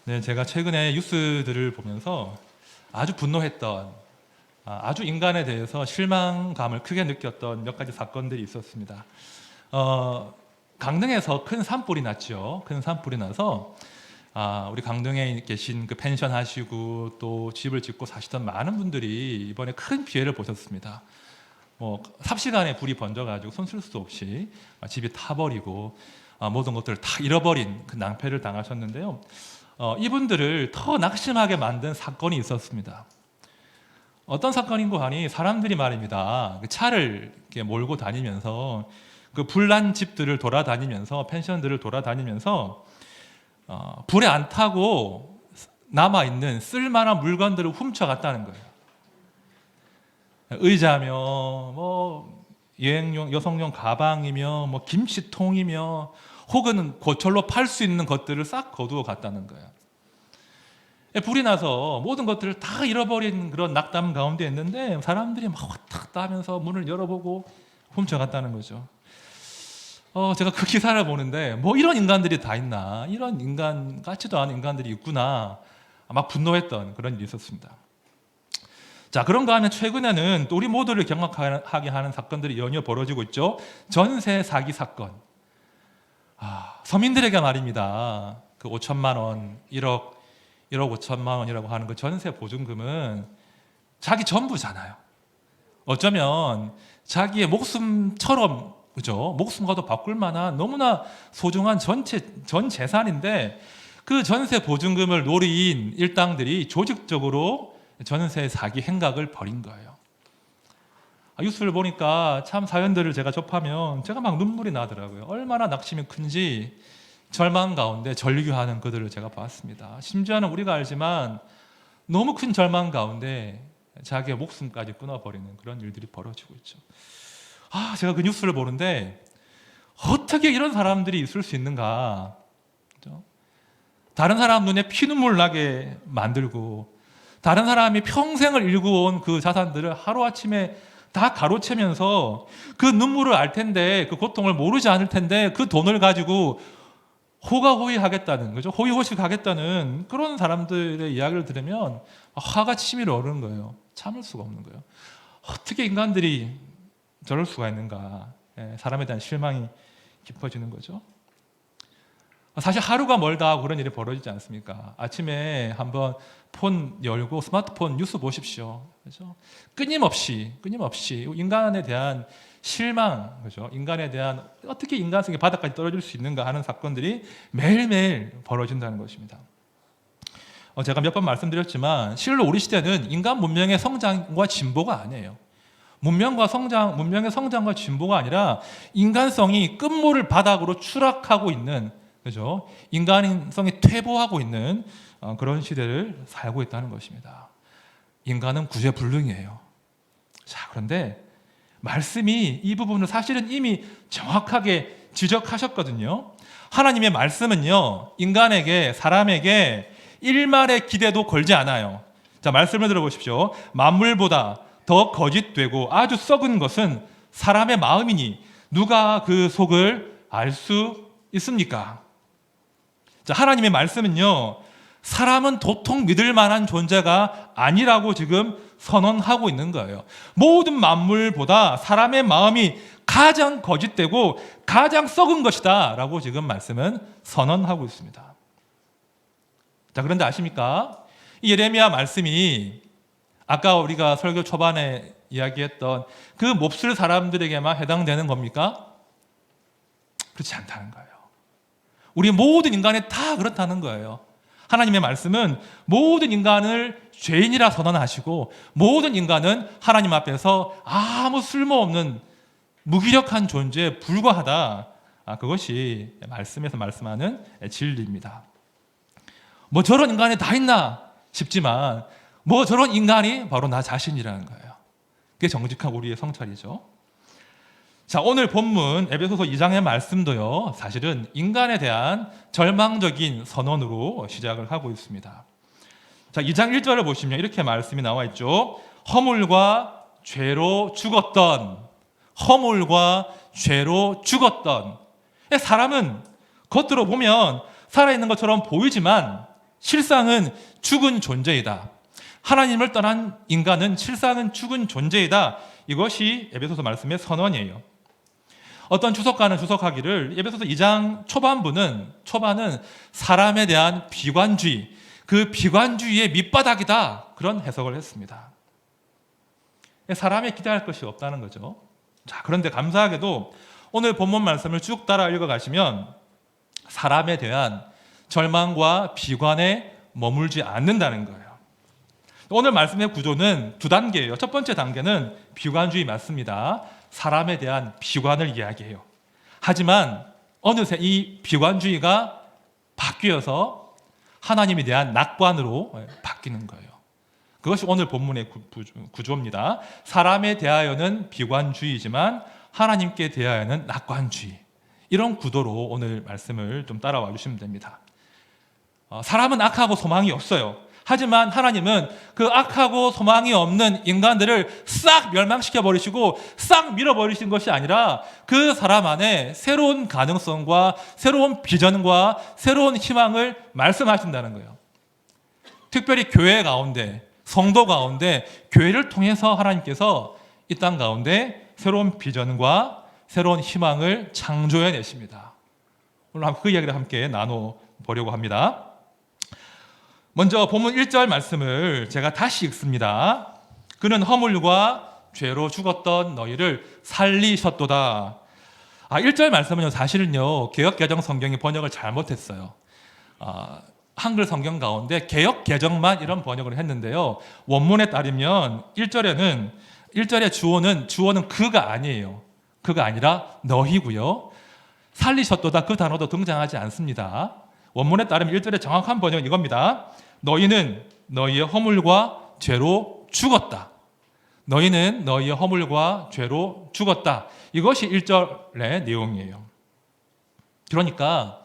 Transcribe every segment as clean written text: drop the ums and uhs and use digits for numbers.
네, 제가 최근에 뉴스들을 보면서 아주 분노했던, 아주 인간에 대해서 실망감을 크게 느꼈던 몇 가지 사건들이 있었습니다. 강릉에서 큰 산불이 났죠. 큰 산불이 나서 우리 강릉에 계신 그 펜션 하시고 또 집을 짓고 사시던 많은 분들이 이번에 큰 피해를 보셨습니다. 삽시간에 불이 번져가지고 손 쓸 수 없이 집이 타버리고 모든 것들을 다 잃어버린 그 낭패를 당하셨는데요. 이분들을 더 낙심하게 만든 사건이 있었습니다. 어떤 사건인고 하니 사람들이 말입니다. 그 차를 이렇게 몰고 다니면서 그 불난 집들을 돌아다니면서 펜션들을 돌아다니면서 불에 안 타고 남아 있는 쓸만한 물건들을 훔쳐갔다는 거예요. 의자며 여행용 여성용 가방이며 김치통이며 혹은 고철로 팔 수 있는 것들을 싹 거두어 갔다는 거예요. 불이 나서 모든 것들을 다 잃어버린 그런 낙담 가운데 있는데 사람들이 막 왔다 갔다 하면서 문을 열어보고 훔쳐갔다는 거죠. 제가 그 기사를 보는데 이런 인간들이 다 있나, 이런 인간 같지도 않은 인간들이 있구나, 막 분노했던 그런 일이 있었습니다. 자, 그런가 하면 최근에는 또 우리 모두를 경악하게 하는 사건들이 연이어 벌어지고 있죠. 전세 사기 사건. 서민들에게 말입니다. 그 5천만 원, 1억 5천만 원이라고 하는 그 전세 보증금은 자기 전부잖아요. 어쩌면 자기의 목숨처럼, 그죠? 목숨과도 바꿀 만한 너무나 소중한 전 재산인데 그 전세 보증금을 노린 일당들이 조직적으로 전세 사기 행각을 벌인 거예요. 뉴스를 보니까 참 사연들을 제가 접하면 제가 막 눈물이 나더라고요. 얼마나 낙심이 큰지 절망 가운데 절규하는 그들을 제가 봤습니다. 심지어는 우리가 알지만 너무 큰 절망 가운데 자기의 목숨까지 끊어버리는 그런 일들이 벌어지고 있죠. 제가 그 뉴스를 보는데 어떻게 이런 사람들이 있을 수 있는가? 그렇죠? 다른 사람 눈에 피눈물 나게 만들고 다른 사람이 평생을 일구어온 그 자산들을 하루아침에 다 가로채면서 그 눈물을 알 텐데 그 고통을 모르지 않을 텐데 그 돈을 가지고 호가호위하겠다는 거죠. 호의호식하겠다는 그런 사람들의 이야기를 들으면 화가 치밀어 오르는 거예요. 참을 수가 없는 거예요. 어떻게 인간들이 저럴 수가 있는가. 사람에 대한 실망이 깊어지는 거죠. 사실 하루가 멀다 하고 그런 일이 벌어지지 않습니까? 아침에 한번 폰 열고 스마트폰 뉴스 보십시오. 그렇죠? 끊임없이 인간에 대한 실망, 그렇죠? 인간에 대한 어떻게 인간성이 바닥까지 떨어질 수 있는가 하는 사건들이 매일매일 벌어진다는 것입니다. 제가 몇 번 말씀드렸지만 실로 우리 시대는 인간 문명의 성장과 진보가 아니에요. 문명의 성장과 진보가 아니라 인간성이 끝물을 바닥으로 추락하고 있는, 그죠? 인간성이 퇴보하고 있는 그런 시대를 살고 있다는 것입니다. 인간은 구제불능이에요. 자, 그런데 말씀이 이 부분을 사실은 이미 정확하게 지적하셨거든요. 하나님의 말씀은요, 인간에게, 사람에게 일말의 기대도 걸지 않아요. 자, 말씀을 들어보십시오. 만물보다 더 거짓되고 아주 썩은 것은 사람의 마음이니 누가 그 속을 알 수 있습니까? 자, 하나님의 말씀은요, 사람은 도통 믿을 만한 존재가 아니라고 지금 선언하고 있는 거예요. 모든 만물보다 사람의 마음이 가장 거짓되고 가장 썩은 것이다 라고 지금 말씀은 선언하고 있습니다. 자, 그런데 아십니까? 이 예레미야 말씀이 아까 우리가 설교 초반에 이야기했던 그 몹쓸 사람들에게만 해당되는 겁니까? 그렇지 않다는 거예요. 우리 모든 인간이 다 그렇다는 거예요. 하나님의 말씀은 모든 인간을 죄인이라 선언하시고 모든 인간은 하나님 앞에서 아무 쓸모없는 무기력한 존재에 불과하다. 그것이 말씀에서 말씀하는 진리입니다. 저런 인간이 다 있나 싶지만 저런 인간이 바로 나 자신이라는 거예요. 그게 정직한 우리의 성찰이죠. 자, 오늘 본문 에베소서 2장의 말씀도요, 사실은 인간에 대한 절망적인 선언으로 시작을 하고 있습니다. 자, 2장 1절을 보시면 이렇게 말씀이 나와 있죠. 허물과 죄로 죽었던. 사람은 겉으로 보면 살아있는 것처럼 보이지만 실상은 죽은 존재이다. 하나님을 떠난 인간은 실상은 죽은 존재이다. 이것이 에베소서 말씀의 선언이에요. 어떤 주석가는 주석하기를 에베소서 2장 초반은 사람에 대한 비관주의, 그 비관주의의 밑바닥이다. 그런 해석을 했습니다. 사람에 기대할 것이 없다는 거죠. 자, 그런데 감사하게도 오늘 본문 말씀을 쭉 따라 읽어가시면 사람에 대한 절망과 비관에 머물지 않는다는 거예요. 오늘 말씀의 구조는 두 단계예요. 첫 번째 단계는 비관주의 맞습니다. 사람에 대한 비관을 이야기해요. 하지만 어느새 이 비관주의가 바뀌어서 하나님에 대한 낙관으로 바뀌는 거예요. 그것이 오늘 본문의 구조입니다. 사람에 대하여는 비관주의지만 하나님께 대하여는 낙관주의. 이런 구도로 오늘 말씀을 좀 따라와 주시면 됩니다. 사람은 악하고 소망이 없어요. 하지만 하나님은 그 악하고 소망이 없는 인간들을 싹 멸망시켜 버리시고 싹 밀어버리신 것이 아니라 그 사람 안에 새로운 가능성과 새로운 비전과 새로운 희망을 말씀하신다는 거예요. 특별히 교회 가운데, 성도 가운데, 교회를 통해서 하나님께서 이 땅 가운데 새로운 비전과 새로운 희망을 창조해 내십니다. 오늘 그 이야기를 함께 나눠보려고 합니다. 먼저 본문 1절 말씀을 제가 다시 읽습니다. 그는 허물과 죄로 죽었던 너희를 살리셨도다. 1절 말씀은요, 사실은요, 개역개정 성경이 번역을 잘못했어요. 한글 성경 가운데 개역개정만 이런 번역을 했는데요. 원문에 따르면 1절의 주어는 그가 아니에요. 그가 아니라 너희고요. 살리셨도다 그 단어도 등장하지 않습니다. 원문에 따르면 1절의 정확한 번역은 이겁니다. 너희는 너희의 허물과 죄로 죽었다. 너희는 너희의 허물과 죄로 죽었다. 이것이 1절의 내용이에요. 그러니까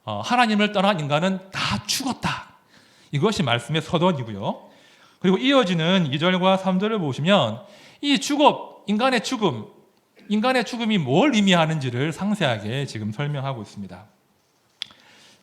하나님을 떠난 인간은 다 죽었다. 이것이 말씀의 서론이고요. 그리고 이어지는 2절과 3절을 보시면 이 인간의 죽음이 뭘 의미하는지를 상세하게 지금 설명하고 있습니다.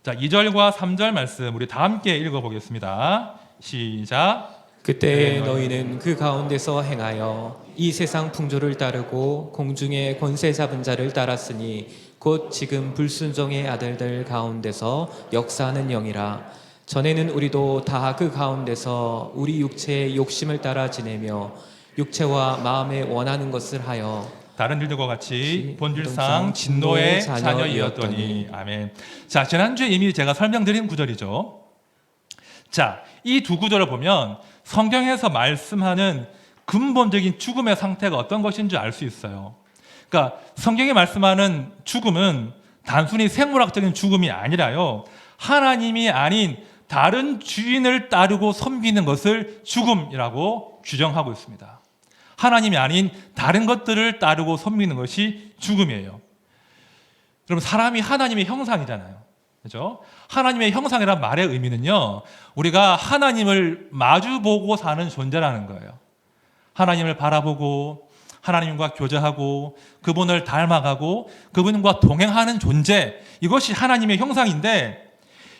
자, 2절과 3절 말씀 우리 다 함께 읽어보겠습니다. 시작. 그때 너희는 그 가운데서 행하여 이 세상 풍조를 따르고 공중의 권세 잡은 자를 따랐으니 곧 지금 불순종의 아들들 가운데서 역사하는 영이라. 전에는 우리도 다 그 가운데서 우리 육체의 욕심을 따라 지내며 육체와 마음에 원하는 것을 하여 다른 일들과 같이 본질상 진노의 자녀이었더니. 아멘. 자, 지난주에 이미 제가 설명드린 구절이죠. 자, 이 두 구절을 보면 성경에서 말씀하는 근본적인 죽음의 상태가 어떤 것인지 알 수 있어요. 그러니까 성경이 말씀하는 죽음은 단순히 생물학적인 죽음이 아니라요, 하나님이 아닌 다른 주인을 따르고 섬기는 것을 죽음이라고 규정하고 있습니다. 하나님이 아닌 다른 것들을 따르고 섬기는 것이 죽음이에요. 그럼 사람이 하나님의 형상이잖아요. 그렇죠? 하나님의 형상이란 말의 의미는요, 우리가 하나님을 마주보고 사는 존재라는 거예요. 하나님을 바라보고 하나님과 교제하고 그분을 닮아가고 그분과 동행하는 존재, 이것이 하나님의 형상인데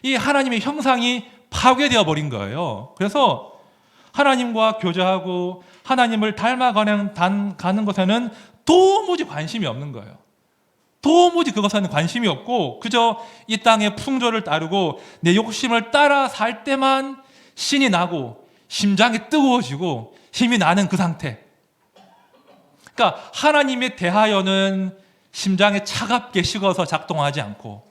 이 하나님의 형상이 파괴되어 버린 거예요. 그래서 하나님과 교제하고 하나님을 닮아가는 것에는 도무지 관심이 없는 거예요. 도무지 그것에는 관심이 없고 그저 이 땅의 풍조를 따르고 내 욕심을 따라 살 때만 신이 나고 심장이 뜨거워지고 힘이 나는 그 상태. 그러니까 하나님에 대하여는 심장이 차갑게 식어서 작동하지 않고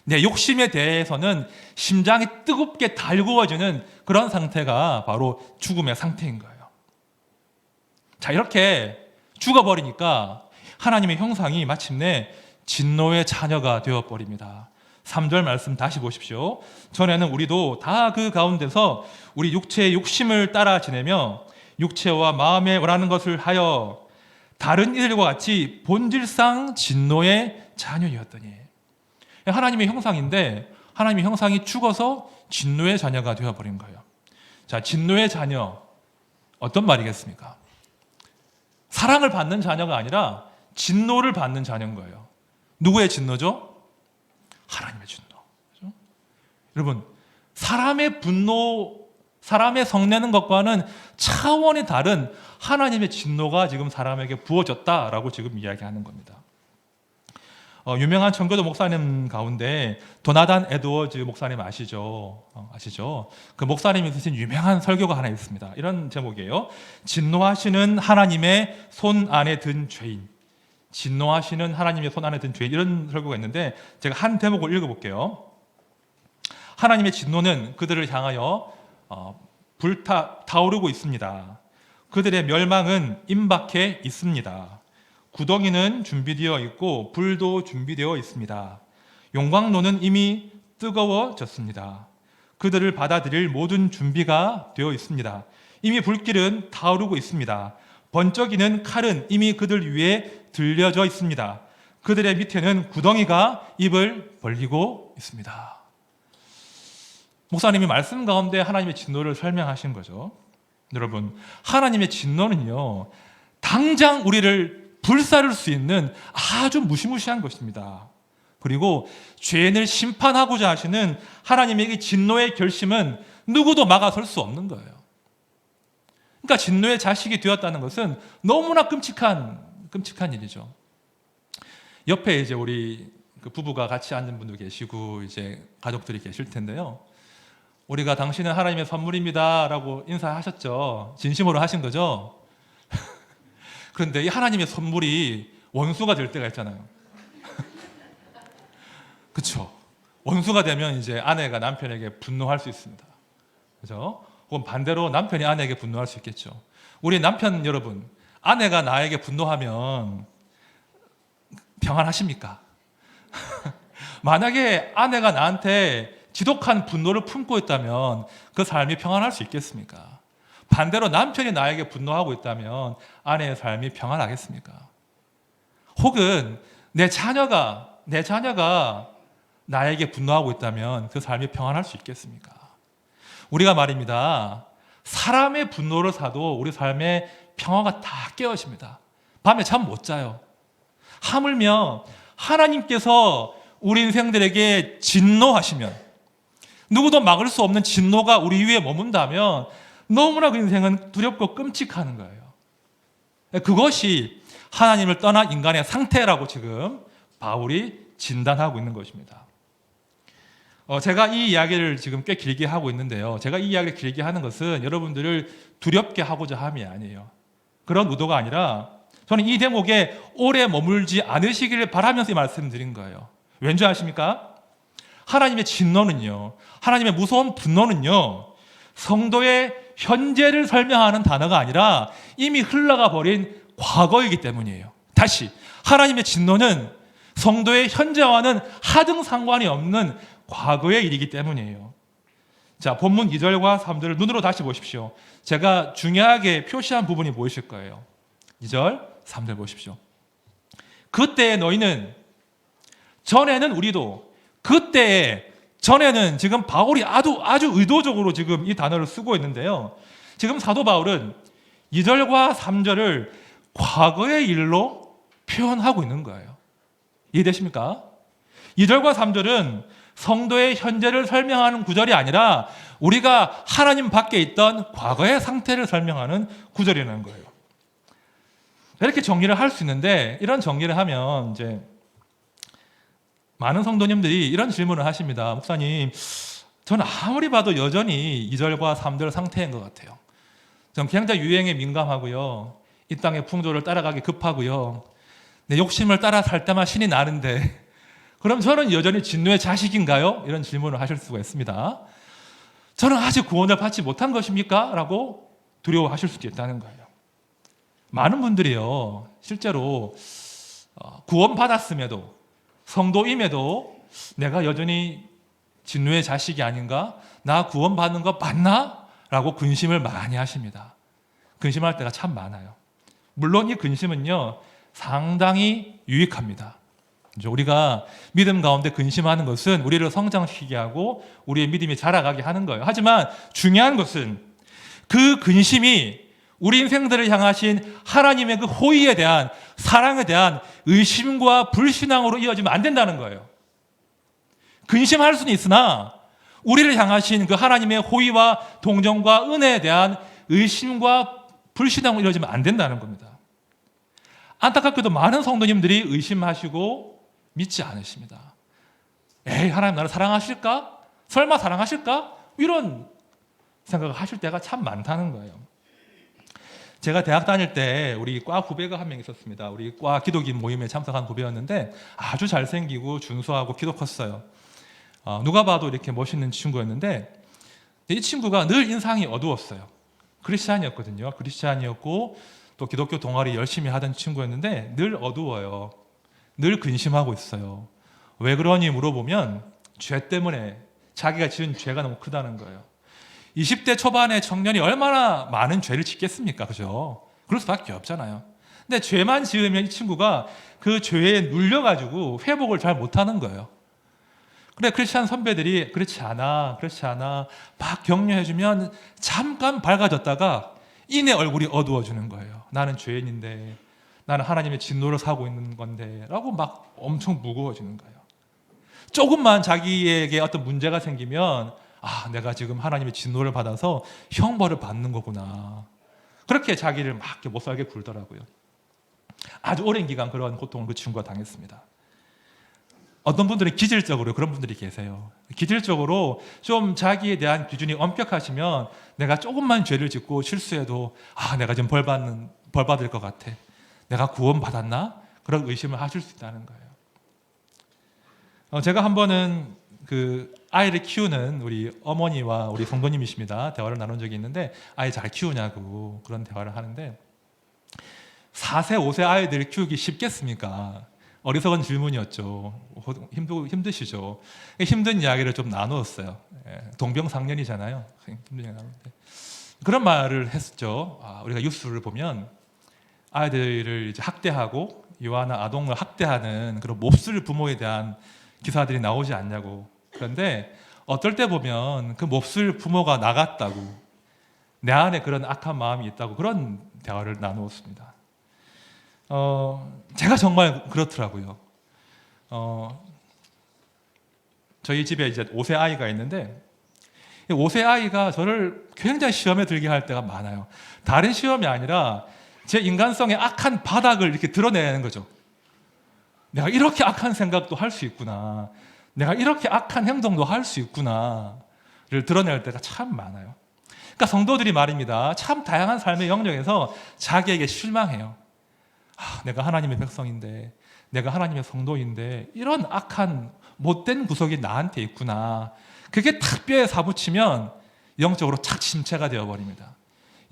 내 욕심에 대해서는 심장이 뜨겁게 달구어지는 그런 상태가 바로 죽음의 상태인 거예요. 자, 이렇게 죽어버리니까 하나님의 형상이 마침내 진노의 자녀가 되어버립니다. 3절 말씀 다시 보십시오. 전에는 우리도 다 그 가운데서 우리 육체의 욕심을 따라 지내며 육체와 마음에 원하는 것을 하여 다른 이들과 같이 본질상 진노의 자녀였더니. 하나님의 형상인데 하나님의 형상이 죽어서 진노의 자녀가 되어버린 거예요. 자, 진노의 자녀, 어떤 말이겠습니까? 사랑을 받는 자녀가 아니라 진노를 받는 자녀인 거예요. 누구의 진노죠? 하나님의 진노. 그렇죠? 여러분, 사람의 분노, 사람의 성내는 것과는 차원이 다른 하나님의 진노가 지금 사람에게 부어졌다라고 지금 이야기하는 겁니다. 유명한 청교도 목사님 가운데 도나단 에드워즈 목사님 아시죠? 그 목사님이 쓰신 유명한 설교가 하나 있습니다. 이런 제목이에요. 진노하시는 하나님의 손 안에 든 죄인. 진노하시는 하나님의 손 안에 든 죄인. 이런 설교가 있는데 제가 한 대목을 읽어볼게요. 하나님의 진노는 그들을 향하여 타오르고 있습니다. 그들의 멸망은 임박해 있습니다. 구덩이는 준비되어 있고 불도 준비되어 있습니다. 용광로는 이미 뜨거워졌습니다. 그들을 받아들일 모든 준비가 되어 있습니다. 이미 불길은 타오르고 있습니다. 번쩍이는 칼은 이미 그들 위에 들려져 있습니다. 그들의 밑에는 구덩이가 입을 벌리고 있습니다. 목사님이 말씀 가운데 하나님의 진노를 설명하신 거죠. 여러분, 하나님의 진노는요, 당장 우리를 불사를 수 있는 아주 무시무시한 것입니다. 그리고 죄인을 심판하고자 하시는 하나님의 이 진노의 결심은 누구도 막아설 수 없는 거예요. 그러니까 진노의 자식이 되었다는 것은 너무나 끔찍한 일이죠. 옆에 이제 우리 그 부부가 같이 앉은 분도 계시고 이제 가족들이 계실 텐데요. 우리가 당신은 하나님의 선물입니다라고 인사하셨죠. 진심으로 하신 거죠. 그런데 이 하나님의 선물이 원수가 될 때가 있잖아요. 그렇죠? 원수가 되면 이제 아내가 남편에게 분노할 수 있습니다. 그렇죠? 혹은 반대로 남편이 아내에게 분노할 수 있겠죠. 우리 남편 여러분, 아내가 나에게 분노하면 평안하십니까? 만약에 아내가 나한테 지독한 분노를 품고 있다면 그 삶이 평안할 수 있겠습니까? 반대로 남편이 나에게 분노하고 있다면 아내의 삶이 평안하겠습니까? 혹은 내 자녀가 나에게 분노하고 있다면 그 삶이 평안할 수 있겠습니까? 우리가 말입니다. 사람의 분노를 사도 우리 삶의 평화가 다 깨어집니다. 밤에 잠 못 자요. 하물며 하나님께서 우리 인생들에게 진노하시면, 누구도 막을 수 없는 진노가 우리 위에 머문다면 너무나 그 인생은 두렵고 끔찍한 거예요. 그것이 하나님을 떠난 인간의 상태라고 지금 바울이 진단하고 있는 것입니다. 제가 이 이야기를 지금 꽤 길게 하고 있는데요. 제가 이 이야기를 길게 하는 것은 여러분들을 두렵게 하고자 함이 아니에요. 그런 의도가 아니라 저는 이 대목에 오래 머물지 않으시기를 바라면서 이 말씀을 드린 거예요. 왠지 아십니까? 하나님의 진노는요, 하나님의 무서운 분노는요, 성도의 현재를 설명하는 단어가 아니라 이미 흘러가 버린 과거이기 때문이에요. 다시, 하나님의 진노는 성도의 현재와는 하등 상관이 없는 과거의 일이기 때문이에요. 자, 본문 2절과 3절을 눈으로 다시 보십시오. 제가 중요하게 표시한 부분이 보이실 거예요. 2절, 3절 보십시오. 그때 너희는, 전에는 우리도, 그때에, 전에는 지금 바울이 아주 의도적으로 지금 이 단어를 쓰고 있는데요. 지금 사도 바울은 2절과 3절을 과거의 일로 표현하고 있는 거예요. 이해되십니까? 2절과 3절은 성도의 현재를 설명하는 구절이 아니라 우리가 하나님 밖에 있던 과거의 상태를 설명하는 구절이라는 거예요. 이렇게 정리를 할 수 있는데, 이런 정리를 하면 이제 많은 성도님들이 이런 질문을 하십니다. 목사님, 저는 아무리 봐도 여전히 2절과 3절 상태인 것 같아요. 저는 굉장히 유행에 민감하고요, 이 땅의 풍조를 따라가기 급하고요, 내 욕심을 따라 살 때만 신이 나는데 그럼 저는 여전히 진노의 자식인가요? 이런 질문을 하실 수가 있습니다. 저는 아직 구원을 받지 못한 것입니까? 라고 두려워하실 수도 있다는 거예요. 많은 분들이요, 실제로 구원받았음에도, 성도임에도 내가 여전히 진노의 자식이 아닌가? 나 구원받는 거 맞나? 라고 근심을 많이 하십니다. 근심할 때가 참 많아요. 물론 이 근심은요, 상당히 유익합니다. 우리가 믿음 가운데 근심하는 것은 우리를 성장시키게 하고 우리의 믿음이 자라가게 하는 거예요. 하지만 중요한 것은 그 근심이 우리 인생들을 향하신 하나님의 그 호의에 대한, 사랑에 대한 의심과 불신앙으로 이어지면 안 된다는 거예요. 근심할 수는 있으나 우리를 향하신 그 하나님의 호의와 동정과 은혜에 대한 의심과 불신앙으로 이루어지면 안 된다는 겁니다. 안타깝게도 많은 성도님들이 의심하시고 믿지 않으십니다. 에이, 하나님 나를 사랑하실까? 설마 사랑하실까? 이런 생각을 하실 때가 참 많다는 거예요. 제가 대학 다닐 때 우리 과 후배가 한 명 있었습니다. 우리 과 기독인 모임에 참석한 후배였는데 아주 잘생기고 준수하고 키도 컸어요. 누가 봐도 이렇게 멋있는 친구였는데 이 친구가 늘 인상이 어두웠어요. 크리스찬이었거든요. 크리스찬이었고 또 기독교 동아리 열심히 하던 친구였는데 늘 어두워요. 늘 근심하고 있어요. 왜 그러니 물어보면 죄 때문에, 자기가 지은 죄가 너무 크다는 거예요. 20대 초반의 청년이 얼마나 많은 죄를 짓겠습니까? 그죠? 그럴 수밖에 없잖아요. 근데 죄만 지으면 이 친구가 그 죄에 눌려가지고 회복을 잘 못하는 거예요. 그래, 크리스찬 선배들이 그렇지 않아 막 격려해주면 잠깐 밝아졌다가 이내 얼굴이 어두워지는 거예요. 나는 죄인인데, 나는 하나님의 진노를 사고 있는 건데 라고 막 엄청 무거워지는 거예요. 조금만 자기에게 어떤 문제가 생기면 내가 지금 하나님의 진노를 받아서 형벌을 받는 거구나. 그렇게 자기를 막 못 살게 굴더라고요. 아주 오랜 기간 그런 고통을 그 친구가 당했습니다. 어떤 분들은 기질적으로 그런 분들이 계세요. 기질적으로 좀 자기에 대한 기준이 엄격하시면 내가 조금만 죄를 짓고 실수해도 내가 지금 벌 받을 것 같아. 내가 구원받았나? 그런 의심을 하실 수 있다는 거예요. 제가 한 번은 그 아이를 키우는 우리 어머니와 우리 성도님이십니다. 대화를 나눈 적이 있는데 아이 잘 키우냐고 그런 대화를 하는데 4세, 5세 아이들 키우기 쉽겠습니까? 어리석은 질문이었죠. 힘드시죠. 힘든 이야기를 좀 나누었어요. 동병상련이잖아요. 힘든 이야기 나누는데 그런 말을 했었죠. 우리가 뉴스를 보면 아이들을 이제 학대하고 유아나 아동을 학대하는 그런 몹쓸 부모에 대한 기사들이 나오지 않냐고. 그런데 어떨 때 보면 그 몹쓸 부모가 나갔다고, 내 안에 그런 악한 마음이 있다고 그런 대화를 나누었습니다. 제가 정말 그렇더라고요. 저희 집에 이제 5세 아이가 있는데 5세 아이가 저를 굉장히 시험에 들게 할 때가 많아요. 다른 시험이 아니라 제 인간성의 악한 바닥을 이렇게 드러내는 거죠. 내가 이렇게 악한 생각도 할 수 있구나. 내가 이렇게 악한 행동도 할 수 있구나를 드러낼 때가 참 많아요. 그러니까 성도들이 말입니다. 참 다양한 삶의 영역에서 자기에게 실망해요. 내가 하나님의 백성인데, 내가 하나님의 성도인데 이런 악한 못된 구석이 나한테 있구나. 그게 탁 뼈에 사붙이면 영적으로 착 침체가 되어버립니다.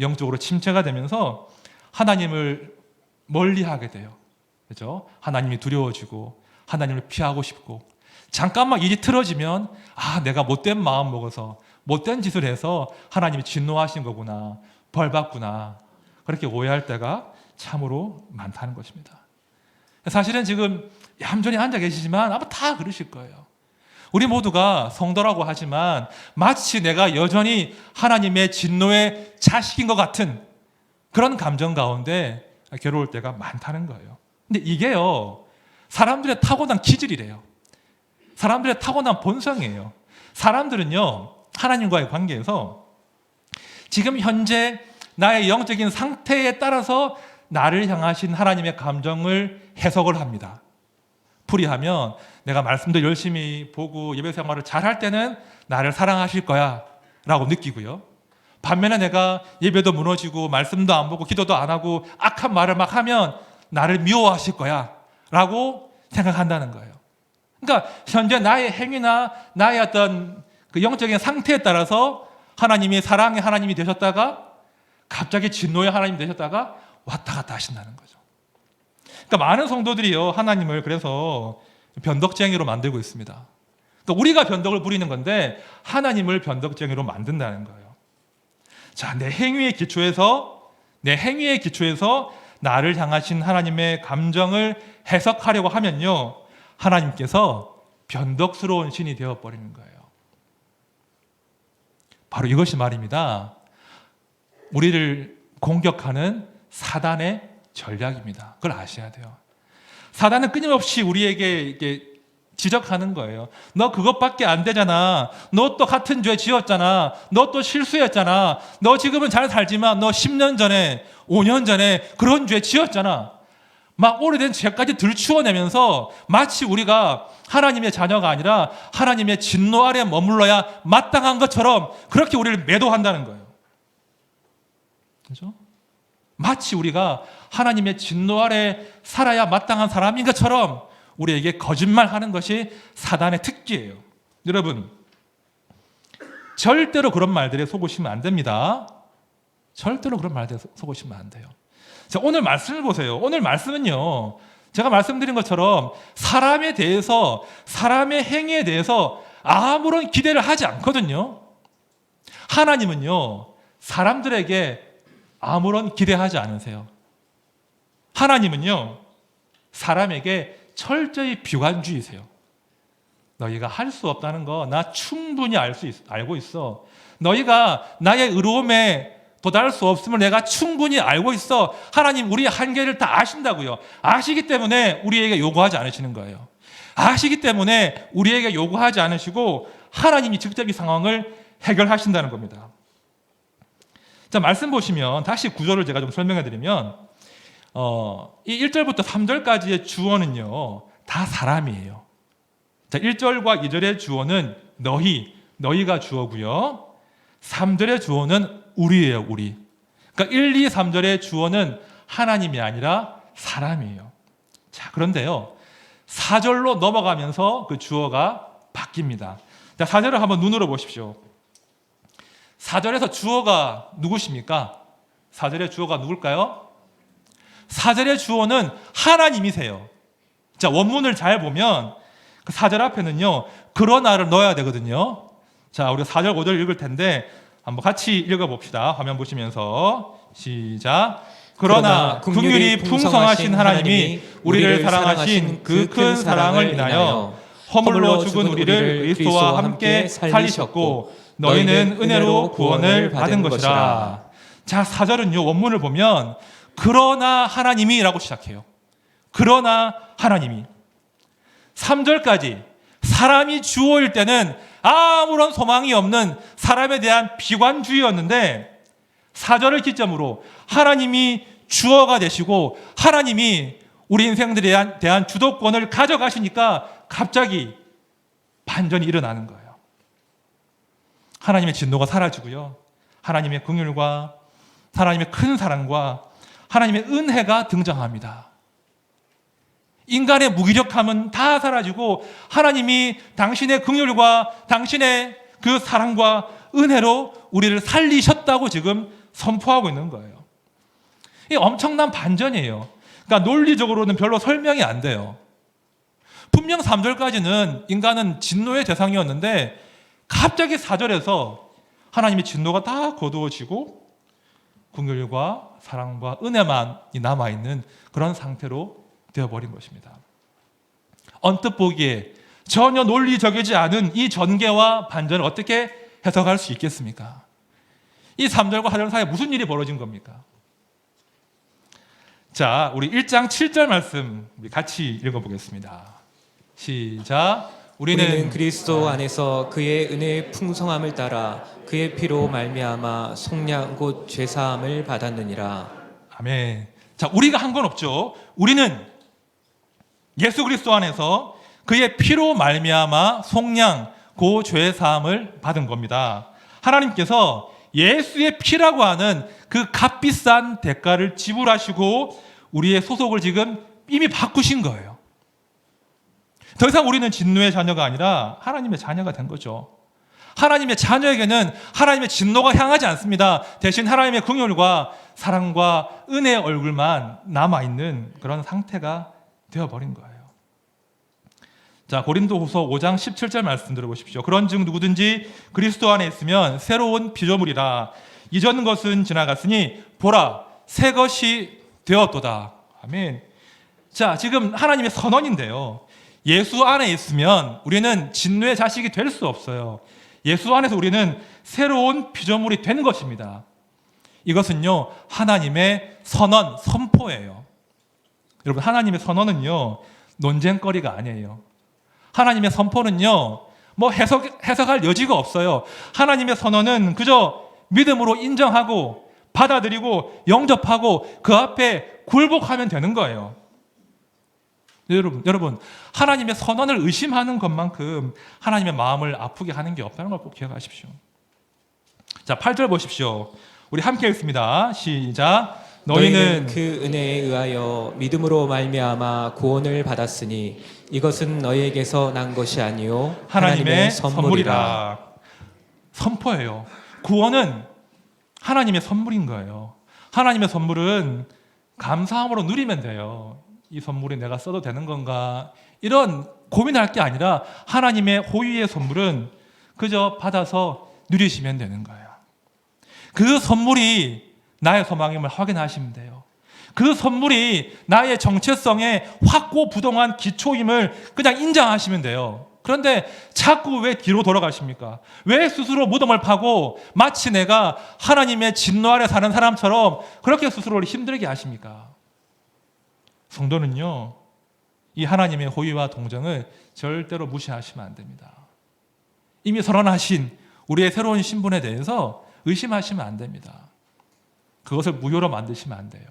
영적으로 침체가 되면서 하나님을 멀리하게 돼요. 그렇죠? 하나님이 두려워지고 하나님을 피하고 싶고 잠깐만 일이 틀어지면 내가 못된 마음 먹어서 못된 짓을 해서 하나님이 진노하신 거구나, 벌 받구나, 그렇게 오해할 때가 참으로 많다는 것입니다. 사실은 지금 얌전히 앉아 계시지만 아마 다 그러실 거예요. 우리 모두가 성도라고 하지만 마치 내가 여전히 하나님의 진노의 자식인 것 같은 그런 감정 가운데 괴로울 때가 많다는 거예요. 근데 이게요, 사람들의 타고난 기질이래요. 사람들의 타고난 본성이에요. 사람들은요, 하나님과의 관계에서 지금 현재 나의 영적인 상태에 따라서 나를 향하신 하나님의 감정을 해석을 합니다. 풀이하면 내가 말씀도 열심히 보고 예배 생활을 잘할 때는 나를 사랑하실 거야 라고 느끼고요. 반면에 내가 예배도 무너지고 말씀도 안 보고 기도도 안 하고 악한 말을 막 하면 나를 미워하실 거야 라고 생각한다는 거예요. 그러니까 현재 나의 행위나 나의 어떤 그 영적인 상태에 따라서 하나님이 사랑의 하나님이 되셨다가 갑자기 진노의 하나님이 되셨다가 왔다 갔다 하신다는 거죠. 그러니까 많은 성도들이요, 하나님을 그래서 변덕쟁이로 만들고 있습니다. 그러니까 우리가 변덕을 부리는 건데 하나님을 변덕쟁이로 만든다는 거예요. 자, 내 행위의 기초에서 나를 향하신 하나님의 감정을 해석하려고 하면요, 하나님께서 변덕스러운 신이 되어버리는 거예요. 바로 이것이 말입니다. 우리를 공격하는 사단의 전략입니다. 그걸 아셔야 돼요. 사단은 끊임없이 우리에게 이렇게 지적하는 거예요. 너 그것밖에 안 되잖아. 너 또 같은 죄 지었잖아. 너 또 실수했잖아. 너 지금은 잘 살지만 너 10년 전에 5년 전에 그런 죄 지었잖아. 막 오래된 죄까지 들추어내면서 마치 우리가 하나님의 자녀가 아니라 하나님의 진노 아래 머물러야 마땅한 것처럼 그렇게 우리를 매도한다는 거예요. 그죠? 마치 우리가 하나님의 진노 아래 살아야 마땅한 사람인 것처럼 우리에게 거짓말하는 것이 사단의 특기예요. 여러분, 절대로 그런 말들에 속으시면 안 됩니다. 절대로 그런 말들에 속으시면 안 돼요. 자, 오늘 말씀을 보세요. 오늘 말씀은요, 제가 말씀드린 것처럼 사람에 대해서, 사람의 행위에 대해서 아무런 기대를 하지 않거든요. 하나님은요, 사람들에게 아무런 기대하지 않으세요. 하나님은요, 사람에게 철저히 비관주의세요. 너희가 할 수 없다는 거 나 충분히 알고 있어. 너희가 나의 의로움에 도달할 수 없음을 내가 충분히 알고 있어. 하나님, 우리의 한계를 다 아신다고요. 아시기 때문에 우리에게 요구하지 않으시는 거예요. 아시기 때문에 우리에게 요구하지 않으시고 하나님이 직접 이 상황을 해결하신다는 겁니다. 자, 말씀 보시면 다시 구조를 제가 좀 설명해 드리면 이 1절부터 3절까지의 주어는요, 다 사람이에요. 자, 1절과 2절의 주어는 너희가 주어고요. 3절의 주어는 우리예요, 우리. 그러니까 1, 2, 3절의 주어는 하나님이 아니라 사람이에요. 자, 그런데요, 4절로 넘어가면서 그 주어가 바뀝니다. 자, 4절을 한번 눈으로 보십시오. 4절에서 주어가 누구십니까? 4절의 주어가 누굴까요? 4절의 주어는 하나님이세요. 자, 원문을 잘 보면 그 4절 앞에는요, 그러나를 넣어야 되거든요. 자, 우리가 4절, 5절 읽을 텐데 한번 같이 읽어봅시다. 화면 보시면서 시작. 그러나 긍휼이 풍성하신 하나님이 우리를 사랑하신 그 큰 사랑을 인하여 허물로 죽은 우리를 그리스도와 함께 살리셨고 너희는 은혜로 구원을 받은 것이라. 자, 4절은요, 원문을 보면 그러나 하나님이 라고 시작해요. 그러나 하나님이. 3절까지 사람이 주어일 때는 아무런 소망이 없는 사람에 대한 비관주의였는데 4절을 기점으로 하나님이 주어가 되시고 하나님이 우리 인생들에 대한 주도권을 가져가시니까 갑자기 반전이 일어나는 거예요. 하나님의 진노가 사라지고요, 하나님의 긍휼과 하나님의 큰 사랑과 하나님의 은혜가 등장합니다. 인간의 무기력함은 다 사라지고 하나님이 당신의 긍휼과 당신의 그 사랑과 은혜로 우리를 살리셨다고 지금 선포하고 있는 거예요. 이 엄청난 반전이에요. 그러니까 논리적으로는 별로 설명이 안 돼요. 분명 3절까지는 인간은 진노의 대상이었는데 갑자기 4절에서 하나님의 진노가 다 거두어지고 긍휼과 사랑과 은혜만 남아있는 그런 상태로 되어버린 것입니다. 언뜻 보기에 전혀 논리적이지 않은 이 전개와 반전을 어떻게 해석할 수 있겠습니까? 이 3절과 4절 사이에 무슨 일이 벌어진 겁니까? 자, 우리 1장 7절 말씀 우리 같이 읽어보겠습니다. 시작. 우리는 그리스도 안에서 그의 은혜의 풍성함을 따라 그의 피로 말미암아 속량 곧 죄사함을 받았느니라. 아멘. 자, 우리가 한 건 없죠. 우리는 예수 그리스도 안에서 그의 피로 말미암아 속량 그 죄 사함을 받은 겁니다. 하나님께서 예수의 피라고 하는 그 값비싼 대가를 지불하시고 우리의 소속을 지금 이미 바꾸신 거예요. 더 이상 우리는 진노의 자녀가 아니라 하나님의 자녀가 된 거죠. 하나님의 자녀에게는 하나님의 진노가 향하지 않습니다. 대신 하나님의 긍휼과 사랑과 은혜의 얼굴만 남아있는 그런 상태가 되어버린 거예요. 자, 고린도후서 5장 17절 말씀 들어보십시오. 그런즉 누구든지 그리스도 안에 있으면 새로운 피조물이라. 이전 것은 지나갔으니 보라 새 것이 되었도다. 아멘. 자, 지금 하나님의 선언인데요, 예수 안에 있으면 우리는 진노의 자식이 될 수 없어요. 예수 안에서 우리는 새로운 피조물이 된 것입니다. 이것은요, 하나님의 선언, 선포예요. 여러분, 하나님의 선언은요, 논쟁거리가 아니에요. 하나님의 선포는요, 뭐 해석할 여지가 없어요. 하나님의 선언은 그저 믿음으로 인정하고 받아들이고 영접하고 그 앞에 굴복하면 되는 거예요. 여러분, 하나님의 선언을 의심하는 것만큼 하나님의 마음을 아프게 하는 게 없다는 걸 꼭 기억하십시오. 자, 8절 보십시오. 우리 함께 읽습니다. 시작. 너희는 그 은혜에 의하여 믿음으로 말미암아 구원을 받았으니 이것은 너희에게서 난 것이 아니요 하나님의 선물이라. 선포예요. 구원은 하나님의 선물인 거예요. 하나님의 선물은 감사함으로 누리면 돼요. 이 선물이 내가 써도 되는 건가? 이런 고민할 게 아니라 하나님의 호의의 선물은 그저 받아서 누리시면 되는 거예요. 그 선물이 나의 소망임을 확인하시면 돼요. 그 선물이 나의 정체성의 확고부동한 기초임을 그냥 인정하시면 돼요. 그런데 자꾸 왜 뒤로 돌아가십니까? 왜 스스로 무덤을 파고 마치 내가 하나님의 진노 아래 사는 사람처럼 그렇게 스스로를 힘들게 하십니까? 성도는요, 이 하나님의 호의와 동정을 절대로 무시하시면 안 됩니다. 이미 선언하신 우리의 새로운 신분에 대해서 의심하시면 안 됩니다. 그것을 무효로 만드시면 안 돼요.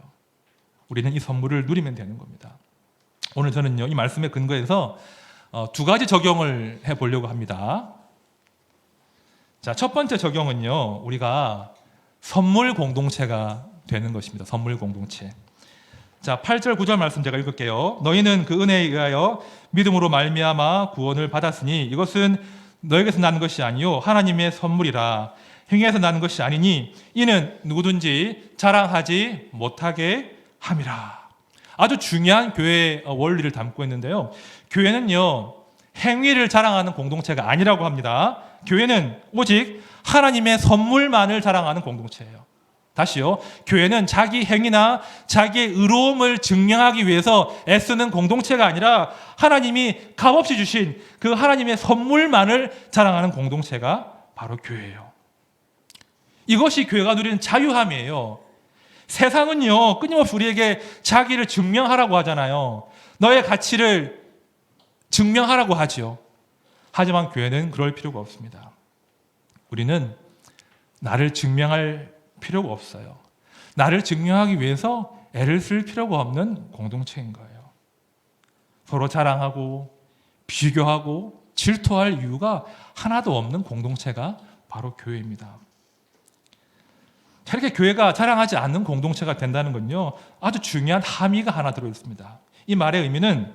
우리는 이 선물을 누리면 되는 겁니다. 오늘 저는요, 이 말씀에 근거해서 두 가지 적용을 해보려고 합니다. 자, 첫 번째 적용은요, 우리가 선물 공동체가 되는 것입니다. 선물 공동체. 자, 8절 9절 말씀 제가 읽을게요. 너희는 그 은혜에 의하여 믿음으로 말미암아 구원을 받았으니 이것은 너에게서 난 것이 아니요 하나님의 선물이라. 행위에서 나는 것이 아니니 이는 누구든지 자랑하지 못하게 함이라. 아주 중요한 교회의 원리를 담고 있는데요. 교회는요, 행위를 자랑하는 공동체가 아니라고 합니다. 교회는 오직 하나님의 선물만을 자랑하는 공동체예요. 다시요, 교회는 자기 행위나 자기의 의로움을 증명하기 위해서 애쓰는 공동체가 아니라 하나님이 값없이 주신 그 하나님의 선물만을 자랑하는 공동체가 바로 교회예요. 이것이 교회가 누리는 자유함이에요. 세상은요, 끊임없이 우리에게 자기를 증명하라고 하잖아요. 너의 가치를 증명하라고 하죠. 하지만 교회는 그럴 필요가 없습니다. 우리는 나를 증명할 필요가 없어요. 나를 증명하기 위해서 애를 쓸 필요가 없는 공동체인 거예요. 서로 자랑하고 비교하고 질투할 이유가 하나도 없는 공동체가 바로 교회입니다. 이렇게 교회가 자랑하지 않는 공동체가 된다는 건요, 아주 중요한 함의가 하나 들어있습니다. 이 말의 의미는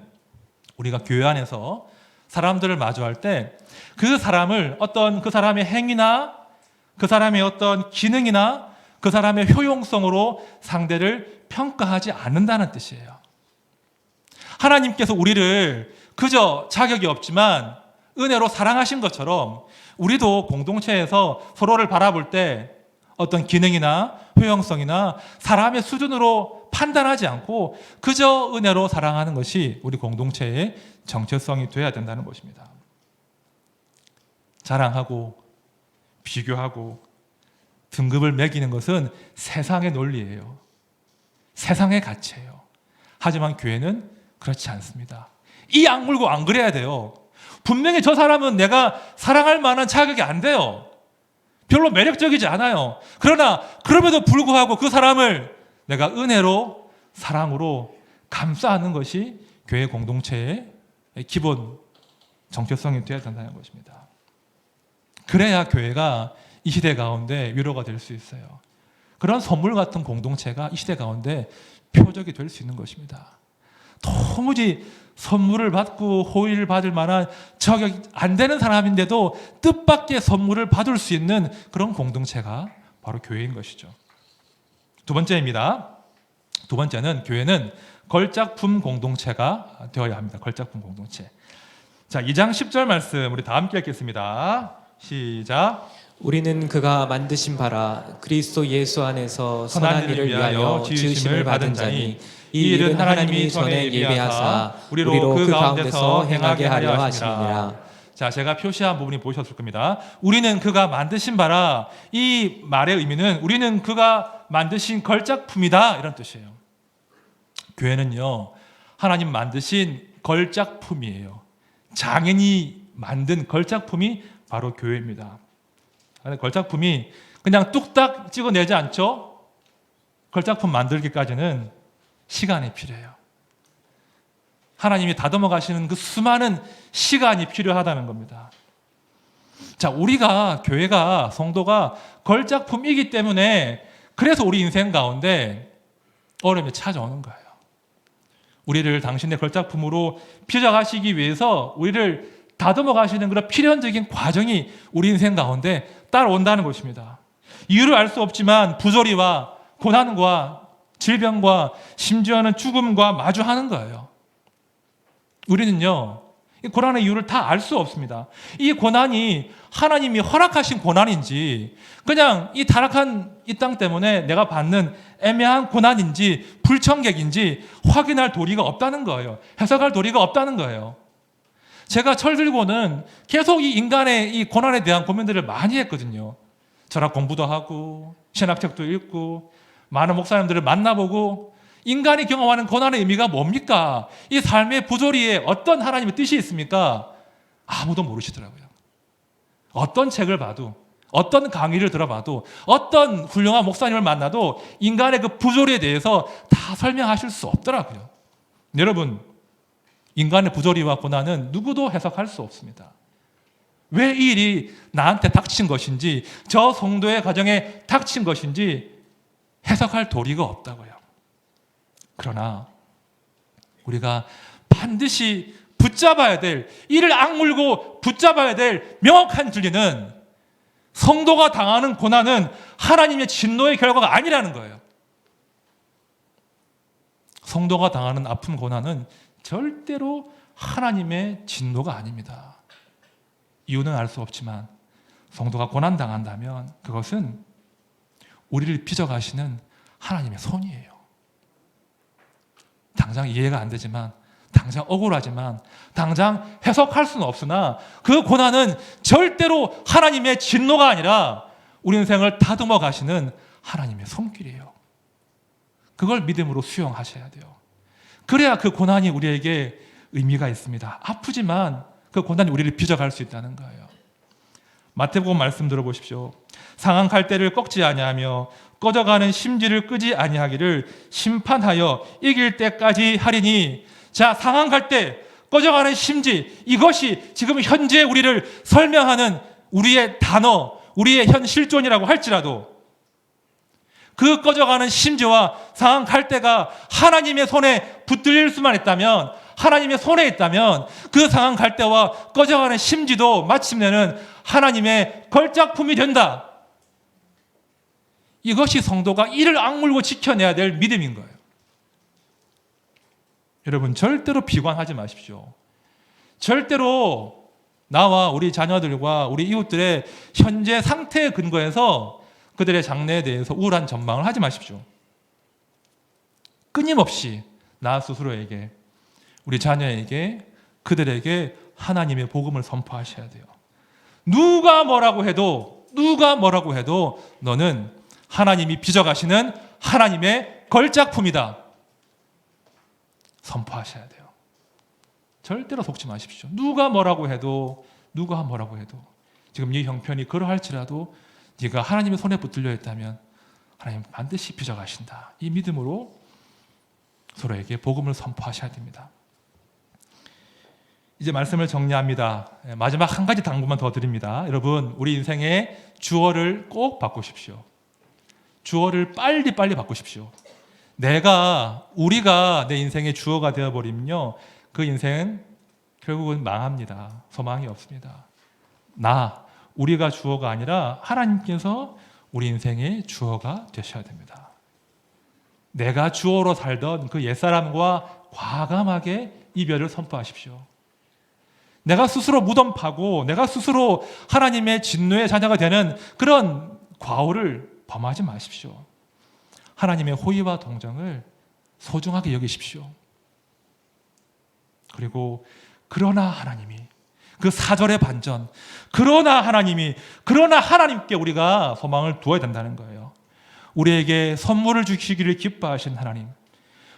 우리가 교회 안에서 사람들을 마주할 때 그 사람을 어떤 그 사람의 행위나 그 사람의 어떤 기능이나 그 사람의 효용성으로 상대를 평가하지 않는다는 뜻이에요. 하나님께서 우리를 그저 자격이 없지만 은혜로 사랑하신 것처럼 우리도 공동체에서 서로를 바라볼 때 어떤 기능이나 효용성이나 사람의 수준으로 판단하지 않고 그저 은혜로 사랑하는 것이 우리 공동체의 정체성이 되어야 된다는 것입니다. 자랑하고 비교하고 등급을 매기는 것은 세상의 논리예요. 세상의 가치예요. 하지만 교회는 그렇지 않습니다. 이 악물고 안 그래야 돼요. 분명히 저 사람은 내가 사랑할 만한 자격이 안 돼요. 별로 매력적이지 않아요. 그러나 그럼에도 불구하고 그 사람을 내가 은혜로 사랑으로 감싸는 것이 교회 공동체의 기본 정체성이 되어야 된다는 것입니다. 그래야 교회가 이 시대 가운데 위로가 될 수 있어요. 그런 선물 같은 공동체가 이 시대 가운데 표적이 될 수 있는 것입니다. 도무지 선물을 받고 호의를 받을 만한 자격이 안 되는 사람인데도 뜻밖의 선물을 받을 수 있는 그런 공동체가 바로 교회인 것이죠. 두 번째입니다. 두 번째는 교회는 걸작품 공동체가 되어야 합니다. 걸작품 공동체. 자, 2장 10절 말씀 우리 다 함께 읽겠습니다. 시작. 우리는 그가 만드신 바라 그리스도 예수 안에서 선한 일을 위하여 지으심을 받은 자니 이 일은 하나님이 전에 예비하사 우리로 그 가운데서 행하게 하려 하심이니라. 자, 제가 표시한 부분이 보셨을 겁니다. 우리는 그가 만드신 바라. 이 말의 의미는 우리는 그가 만드신 걸작품이다 이런 뜻이에요. 교회는요, 하나님 만드신 걸작품이에요. 장인이 만든 걸작품이 바로 교회입니다. 걸작품이 그냥 뚝딱 찍어내지 않죠? 걸작품 만들기까지는 시간이 필요해요. 하나님이 다듬어 가시는 그 수많은 시간이 필요하다는 겁니다. 자, 우리가, 교회가, 성도가 걸작품이기 때문에 그래서 우리 인생 가운데 어려움이 찾아오는 거예요. 우리를 당신의 걸작품으로 빚어가시기 위해서 우리를 다듬어 가시는 그런 필연적인 과정이 우리 인생 가운데 따라온다는 것입니다. 이유를 알 수 없지만 부조리와 고난과 질병과 심지어는 죽음과 마주하는 거예요. 우리는요, 이 고난의 이유를 다 알 수 없습니다. 이 고난이 하나님이 허락하신 고난인지 그냥 이 타락한 이 땅 때문에 내가 받는 애매한 고난인지 불청객인지 확인할 도리가 없다는 거예요. 해석할 도리가 없다는 거예요. 제가 철들고는 계속 이 인간의 이 고난에 대한 고민들을 많이 했거든요. 철학 공부도 하고 신학책도 읽고 많은 목사님들을 만나보고 인간이 경험하는 고난의 의미가 뭡니까? 이 삶의 부조리에 어떤 하나님의 뜻이 있습니까? 아무도 모르시더라고요. 어떤 책을 봐도 어떤 강의를 들어봐도 어떤 훌륭한 목사님을 만나도 인간의 그 부조리에 대해서 다 설명하실 수 없더라고요. 여러분, 인간의 부조리와 고난은 누구도 해석할 수 없습니다. 왜 이 일이 나한테 닥친 것인지 저 성도의 가정에 닥친 것인지 해석할 도리가 없다고요. 그러나 우리가 반드시 붙잡아야 될, 이를 악물고 붙잡아야 될 명확한 진리는 성도가 당하는 고난은 하나님의 진노의 결과가 아니라는 거예요. 성도가 당하는 아픔, 고난은 절대로 하나님의 진노가 아닙니다. 이유는 알 수 없지만 성도가 고난당한다면 그것은 우리를 빚어가시는 하나님의 손이에요. 당장 이해가 안 되지만, 당장 억울하지만, 당장 해석할 수는 없으나 그 고난은 절대로 하나님의 진노가 아니라 우리 인생을 다듬어 가시는 하나님의 손길이에요. 그걸 믿음으로 수용하셔야 돼요. 그래야 그 고난이 우리에게 의미가 있습니다. 아프지만 그 고난이 우리를 빚어갈 수 있다는 거예요. 마태복음 말씀 들어보십시오. 상한 갈대를 꺾지 아니하며 꺼져가는 심지를 끄지 아니하기를 심판하여 이길 때까지 하리니. 자, 상한 갈대, 꺼져가는 심지, 이것이 지금 현재 우리를 설명하는 우리의 단어, 우리의 현 실존이라고 할지라도 그 꺼져가는 심지와 상한 갈대가 하나님의 손에 붙들릴 수만 있다면, 하나님의 손에 있다면 그 상한 갈대와 꺼져가는 심지도 마침내는 하나님의 걸작품이 된다. 이것이 성도가 이를 악물고 지켜내야 될 믿음인 거예요. 여러분, 절대로 비관하지 마십시오. 절대로 나와 우리 자녀들과 우리 이웃들의 현재 상태에 근거해서 그들의 장래에 대해서 우울한 전망을 하지 마십시오. 끊임없이 나 스스로에게, 우리 자녀에게, 그들에게 하나님의 복음을 선포하셔야 돼요. 누가 뭐라고 해도 너는 하나님이 빚어가시는 하나님의 걸작품이다. 선포하셔야 돼요. 절대로 속지 마십시오. 누가 뭐라고 해도 지금 네 형편이 그러할지라도 네가 하나님의 손에 붙들려 있다면 하나님 반드시 빚어가신다. 이 믿음으로 서로에게 복음을 선포하셔야 됩니다. 이제 말씀을 정리합니다. 마지막 한 가지 당부만 더 드립니다. 여러분, 우리 인생의 주어를 꼭 바꾸십시오. 주어를 빨리 바꾸십시오. 우리가 내 인생의 주어가 되어버리면요, 그 인생은 결국은 망합니다. 소망이 없습니다. 우리가 주어가 아니라 하나님께서 우리 인생의 주어가 되셔야 됩니다. 내가 주어로 살던 그 옛사람과 과감하게 이별을 선포하십시오. 내가 스스로 무덤 파고 내가 스스로 하나님의 진노의 자녀가 되는 그런 과오를 범하지 마십시오. 하나님의 호의와 동정을 소중하게 여기십시오. 그리고 그러나 하나님이, 그 4절의 반전, 그러나 하나님께 우리가 소망을 두어야 된다는 거예요. 우리에게 선물을 주시기를 기뻐하신 하나님,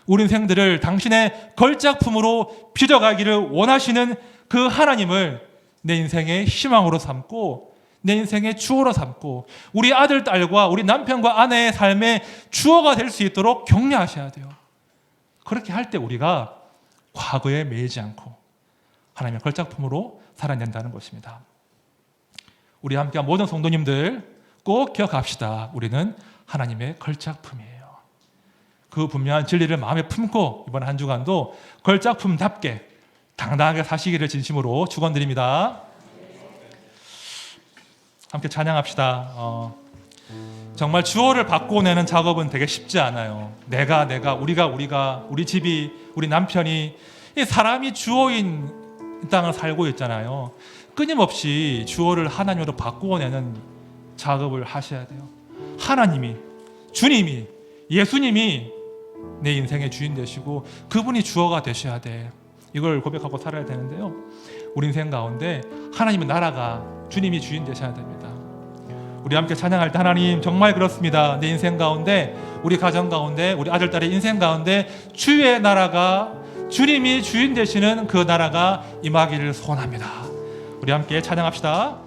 우리 인생들을 당신의 걸작품으로 빚어가기를 원하시는 그 하나님을 내 인생의 희망으로 삼고 내 인생의 주어로 삼고 우리 아들, 딸과 우리 남편과 아내의 삶의 주어가 될 수 있도록 격려하셔야 돼요. 그렇게 할 때 우리가 과거에 매이지 않고 하나님의 걸작품으로 살아낸다는 것입니다. 우리 함께한 모든 성도님들 꼭 기억합시다. 우리는 하나님의 걸작품이에요. 그 분명한 진리를 마음에 품고 이번 한 주간도 걸작품답게 당당하게 사시기를 진심으로 축원드립니다. 함께 찬양합시다. 정말 주어를 바꿔내는 작업은 되게 쉽지 않아요. 내가, 우리가, 우리 집이, 우리 남편이, 이 사람이 주어인 땅을 살고 있잖아요. 끊임없이 주어를 하나님으로 바꾸어내는 작업을 하셔야 돼요. 하나님이, 주님이, 예수님이 내 인생의 주인 되시고 그분이 주어가 되셔야 돼. 이걸 고백하고 살아야 되는데요. 우리 인생 가운데 하나님의 나라가 주님이 주인 되셔야 됩니다. 우리 함께 찬양할 때 하나님 정말 그렇습니다. 내 인생 가운데, 우리 가정 가운데, 우리 아들, 딸의 인생 가운데 주의 나라가, 주님이 주인 되시는 그 나라가 임하기를 소원합니다. 우리 함께 찬양합시다.